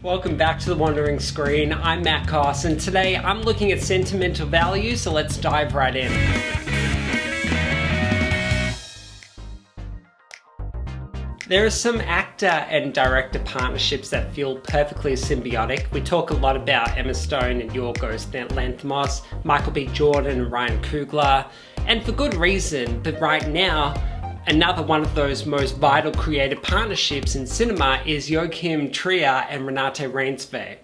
Welcome back to The Wandering Screen. I'm Matt Koss, and today I'm looking at sentimental value, so let's dive right in. There are some actor and director partnerships that feel perfectly symbiotic. We talk a lot about Emma Stone and Yorgos Lanthimos, Michael B. Jordan and Ryan Coogler, and for good reason, but right now, another one of those most vital creative partnerships in cinema is Joachim, Trier and Renate Reinsve.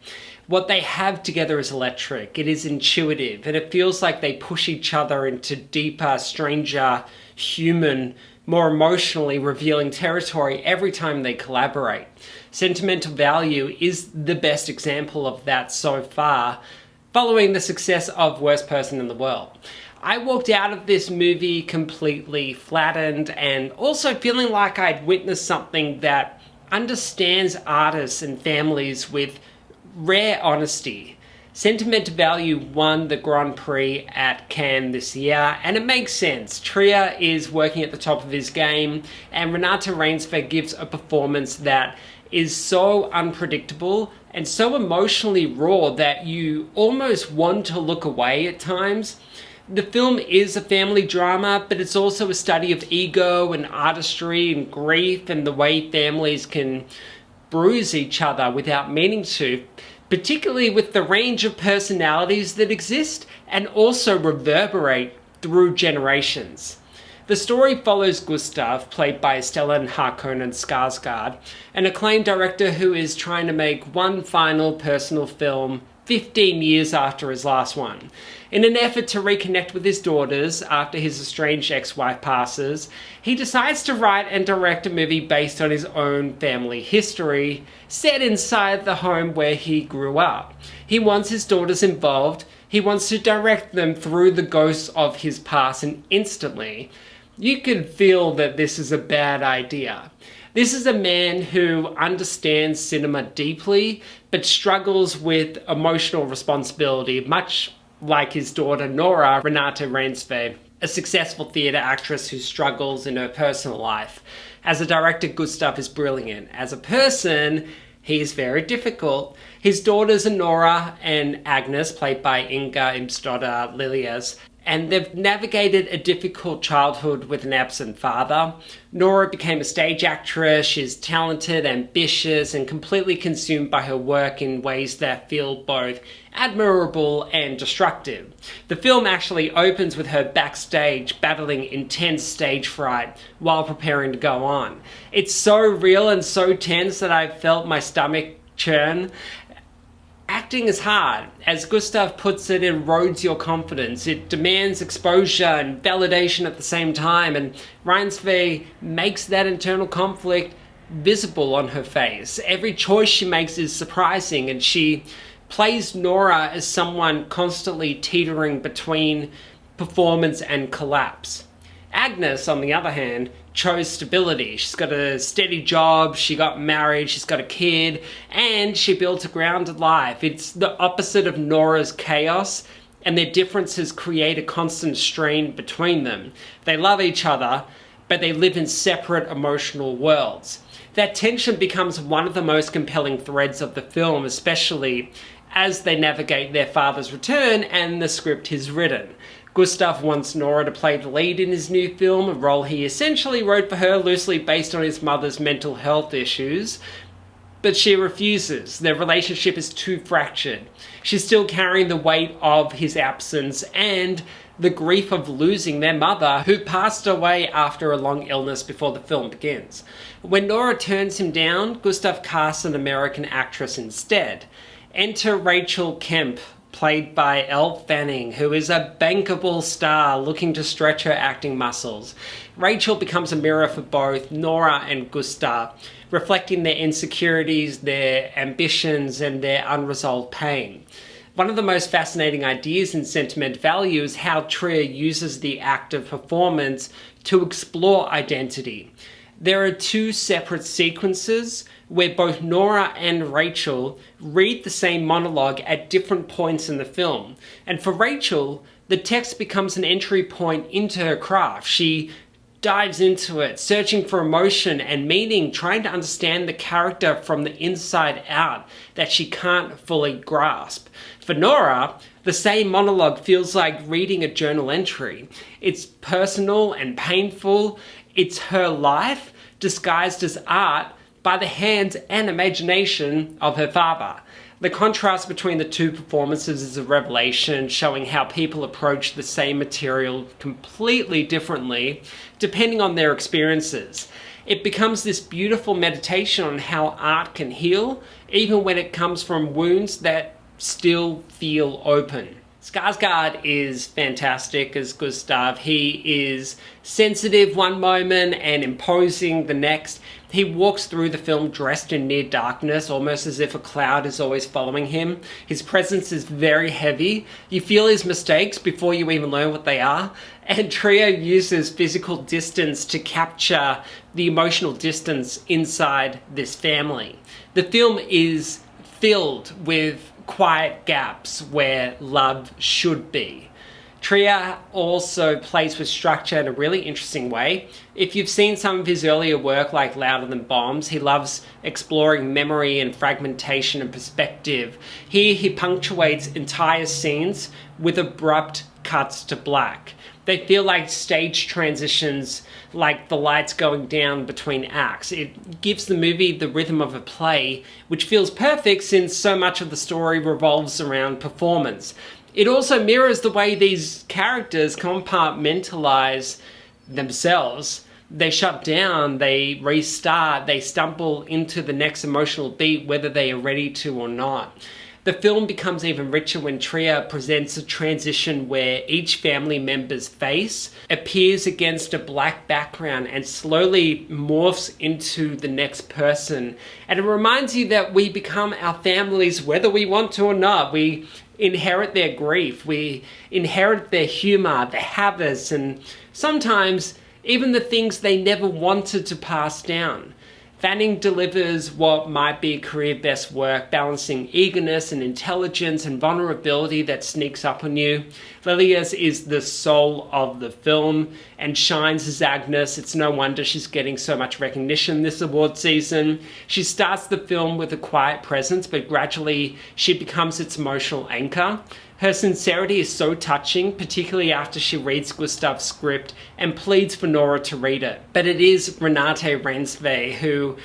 What they have together is electric, it is intuitive, and it feels like they push each other into deeper, stranger, human, more emotionally revealing territory every time they collaborate. Sentimental Value is the best example of that so far, following the success of Worst Person in the World. I walked out of this movie completely flattened and also feeling like I'd witnessed something that understands artists and families with rare honesty. Sentimental Value won the Grand Prix at Cannes this year, and it makes sense. Trier is working at the top of his game, and Renate Reinsve gives a performance that is so unpredictable and so emotionally raw that you almost want to look away at times. The film is a family drama, but it's also a study of ego and artistry and grief and the way families can bruise each other without meaning to, particularly with the range of personalities that exist and also reverberate through generations. The story follows Gustav, played by Stellan Harkonnen Skarsgård, an acclaimed director who is trying to make one final personal film 15 years after his last one. In an effort to reconnect with his daughters after his estranged ex-wife passes, he decides to write and direct a movie based on his own family history, set inside the home where he grew up. He wants his daughters involved, he wants to direct them through the ghosts of his past, and instantly, you can feel that this is a bad idea. This is a man who understands cinema deeply, but struggles with emotional responsibility, much like his daughter Nora, Renate Reinsve, a successful theatre actress who struggles in her personal life. As a director, Gustav is brilliant. As a person, he is very difficult. His daughters are Nora and Agnes, played by Inga Imsdotter Lilias, and they've navigated a difficult childhood with an absent father. Nora became a stage actress. She's talented, ambitious, and completely consumed by her work in ways that feel both admirable and destructive. The film actually opens with her backstage battling intense stage fright while preparing to go on. It's so real and so tense that I felt my stomach churn. Acting is hard. As Gustav puts it, it erodes your confidence. It demands exposure and validation at the same time, and Reinsve makes that internal conflict visible on her face. Every choice she makes is surprising, and she plays Nora as someone constantly teetering between performance and collapse. Agnes, on the other hand, chose stability. She's got a steady job, she got married, she's got a kid, and she built a grounded life. It's the opposite of Nora's chaos, and their differences create a constant strain between them. They love each other, but they live in separate emotional worlds. That tension becomes one of the most compelling threads of the film, especially as they navigate their father's return and the script he's written. Gustav wants Nora to play the lead in his new film, a role he essentially wrote for her loosely based on his mother's mental health issues, but she refuses. Their relationship is too fractured. She's still carrying the weight of his absence and the grief of losing their mother, who passed away after a long illness before the film begins. When Nora turns him down, Gustav casts an American actress instead. Enter Rachel Kemp, played by Elle, who is a bankable star looking to stretch her acting muscles. Rachel becomes a mirror for both Nora and Gustav, reflecting their insecurities, their ambitions, and their unresolved pain. One of the most fascinating ideas in Sentimental Value is how Trier uses the act of performance to explore identity. There are two separate sequences where both Nora and Rachel read the same monologue at different points in the film. And for Rachel, the text becomes an entry point into her craft. She dives into it, searching for emotion and meaning, trying to understand the character from the inside out that she can't fully grasp. For Nora, the same monologue feels like reading a journal entry. It's personal and painful. It's her life disguised as art by the hands and imagination of her father. The contrast between the two performances is a revelation, showing how people approach the same material completely differently depending on their experiences. It becomes this beautiful meditation on how art can heal, even when it comes from wounds that still feel open. Skarsgård is fantastic as Gustav. He is sensitive one moment and imposing the next. He walks through the film dressed in near darkness, almost as if a cloud is always following him. His presence is very heavy. You feel his mistakes before you even learn what they are. And Trier uses physical distance to capture the emotional distance inside this family. The film is filled with quiet gaps where love should be. Trier also plays with structure in a really interesting way. If you've seen some of his earlier work like Louder Than Bombs, he loves exploring memory and fragmentation and perspective. Here he punctuates entire scenes with abrupt cuts to black. They feel like stage transitions, like the lights going down between acts. It gives the movie the rhythm of a play, which feels perfect since so much of the story revolves around performance. It also mirrors the way these characters compartmentalize themselves. They shut down, they restart, they stumble into the next emotional beat, whether they are ready to or not. The film becomes even richer when Trier presents a transition where each family member's face appears against a black background and slowly morphs into the next person. And it reminds you that we become our families whether we want to or not. We inherit their grief, we inherit their humor, their habits, and sometimes even the things they never wanted to pass down. Fanning delivers what might be career best work, balancing eagerness and intelligence and vulnerability that sneaks up on you. Lilias is the soul of the film and shines as Agnes. It's no wonder she's getting so much recognition this award season. She starts the film with a quiet presence, but gradually she becomes its emotional anchor. Her sincerity is so touching, particularly after she reads Gustav's script and pleads for Nora to read it. But it is Renate Reinsve who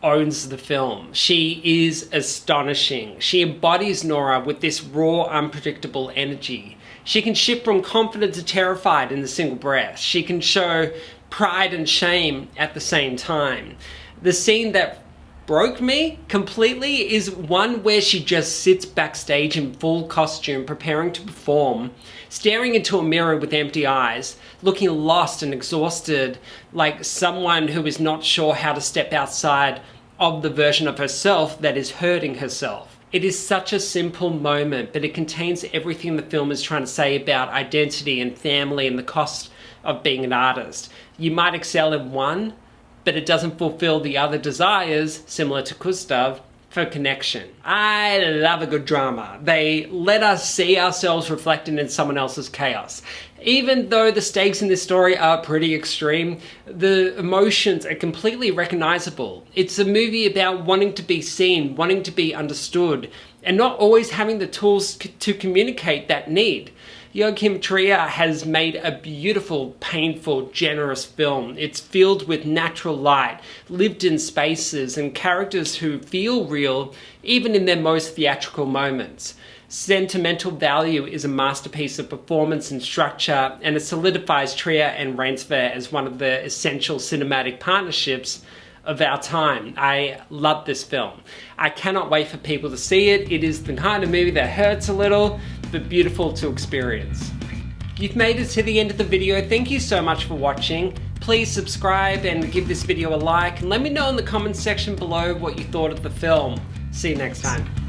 owns the film. She is astonishing. She embodies Nora with this raw, unpredictable energy. She can shift from confident to terrified in a single breath. She can show pride and shame at the same time. The scene that broke me completely is one where she just sits backstage in full costume preparing to perform, staring into a mirror with empty eyes, looking lost and exhausted, like someone who is not sure how to step outside of the version of herself that is hurting herself. It is such a simple moment, but it contains everything the film is trying to say about identity and family and the cost of being an artist. You might excel in one, but it doesn't fulfill the other desires, similar to Gustav, for connection. I love a good drama. They let us see ourselves reflected in someone else's chaos. Even though the stakes in this story are pretty extreme, the emotions are completely recognizable. It's a movie about wanting to be seen, wanting to be understood, and not always having the tools to communicate that need. Joachim Trier has made a beautiful, painful, generous film. It's filled with natural light, lived-in spaces, and characters who feel real, even in their most theatrical moments. Sentimental Value is a masterpiece of performance and structure, and it solidifies Trier and Renate as one of the essential cinematic partnerships of our time. I love this film. I cannot wait for people to see it. It is the kind of movie that hurts a little, but beautiful to experience. You've made it to the end of the video. Thank you so much for watching. Please subscribe and give this video a like, and let me know in the comments section below what you thought of the film. See you next time.